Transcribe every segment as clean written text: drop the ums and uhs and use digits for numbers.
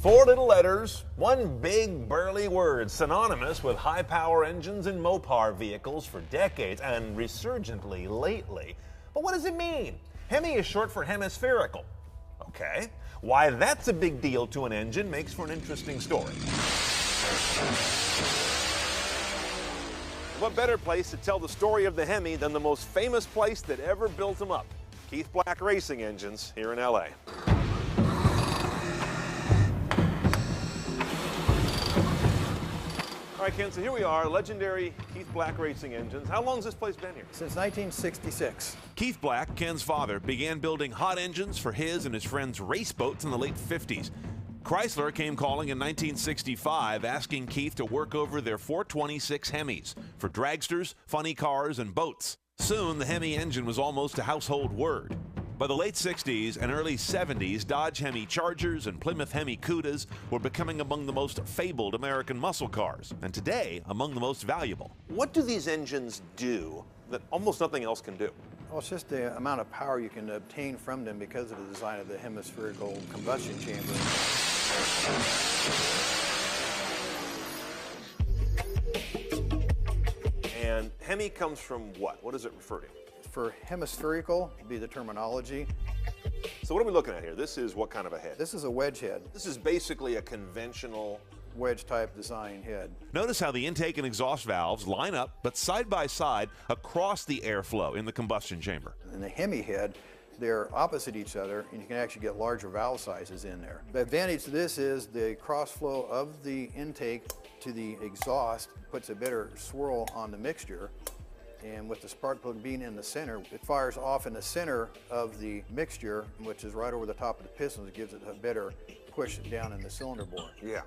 Four little letters, one big burly word, synonymous with high-power engines in Mopar vehicles for decades and resurgently lately. But what does it mean? Hemi is short for hemispherical. Okay, why that's a big deal to an engine makes for an interesting story. What better place to tell the story of the Hemi than the most famous place that ever built them up? Keith Black Racing Engines here in LA. All right, Ken, so here we are, legendary Keith Black Racing Engines. How long has this place been here? Since 1966. Keith Black, Ken's father, began building hot engines for his and his friends' race boats in the late 50s. Chrysler came calling in 1965, asking Keith to work over their 426 Hemis for dragsters, funny cars, and boats. Soon, the Hemi engine was almost a household word. By the late 60s and early 70s, Dodge Hemi Chargers and Plymouth Hemi Cudas were becoming among the most fabled American muscle cars, and today, among the most valuable. What do these engines do that almost nothing else can do? Well, it's just the amount of power you can obtain from them because of the design of the hemispherical combustion chamber. And Hemi comes from what? What does it refer to? For hemispherical, would be the terminology. So what are we looking at here? This is what kind of a head? This is a wedge head. This is basically a conventional wedge type design head. Notice how the intake and exhaust valves line up, but side by side across the airflow in the combustion chamber. In the Hemi head, they're opposite each other, and you can actually get larger valve sizes in there. The advantage to this is the cross flow of the intake to the exhaust puts a better swirl on the mixture. And with the spark plug being in the center, it fires off in the center of the mixture, which is right over the top of the pistons. It gives it a better push down in the cylinder bore. Yeah.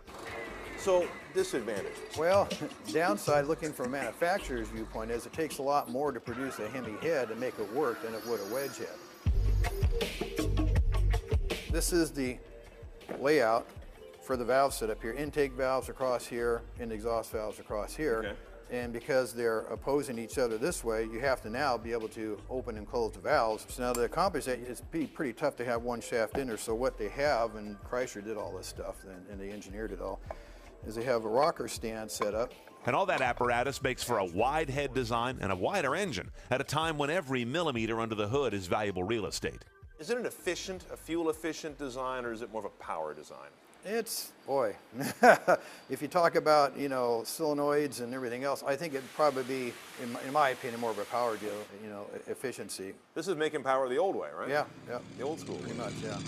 So, disadvantages? Well, downside, looking from a manufacturer's viewpoint, is it takes a lot more to produce a Hemi head and make it work than it would a wedge head. This is the layout for the valve setup here. Intake valves across here and exhaust valves across here. Okay. And because they're opposing each other this way, you have to now be able to open and close the valves. So now to accomplish that, it's pretty tough to have one shaft in there. So what they have, and Chrysler did all this stuff, and they engineered it all, is they have a rocker stand set up. And all that apparatus makes for a wide head design and a wider engine at a time when every millimeter under the hood is valuable real estate. Is it an efficient, a fuel-efficient design, or is it more of a power design? It's, boy, if you talk about, you know, solenoids and everything else, I think it'd probably be, in my opinion, more of a power deal, you know, efficiency. This is making power the old way, right? Yeah, yeah. The old school. Pretty much, yeah.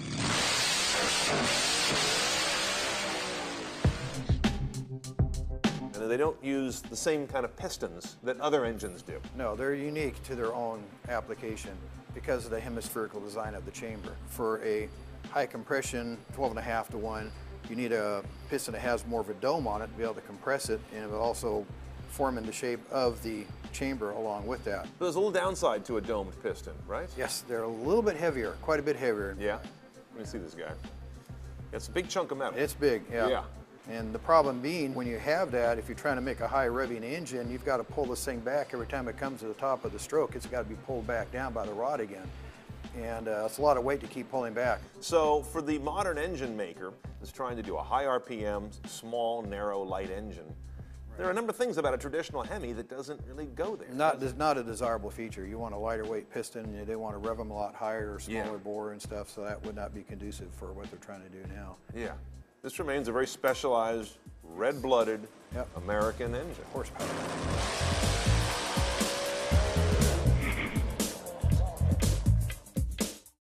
And they don't use the same kind of pistons that other engines do. No, they're unique to their own application because of the hemispherical design of the chamber. For a high compression, 12.5 to 1, you need a piston that has more of a dome on it to be able to compress it, and it will also form in the shape of the chamber along with that. There's a little downside to a domed piston, right? Yes, they're a little bit heavier, quite a bit heavier. Yeah. Let me see this guy. It's a big chunk of metal. It's big, yeah. Yeah. And the problem being, when you have that, if you're trying to make a high revving engine, you've got to pull this thing back every time it comes to the top of the stroke. It's got to be pulled back down by the rod again. And it's a lot of weight to keep pulling back. So for the modern engine maker that's trying to do a high RPM, small, narrow, light engine, there are a number of things about a traditional Hemi that doesn't really go there. Not a desirable feature. You want a lighter weight piston. They want to rev them a lot higher or smaller bore and stuff, so that would not be conducive for what they're trying to do now. Yeah. This remains a very specialized, red-blooded Yep. American engine. Horsepower.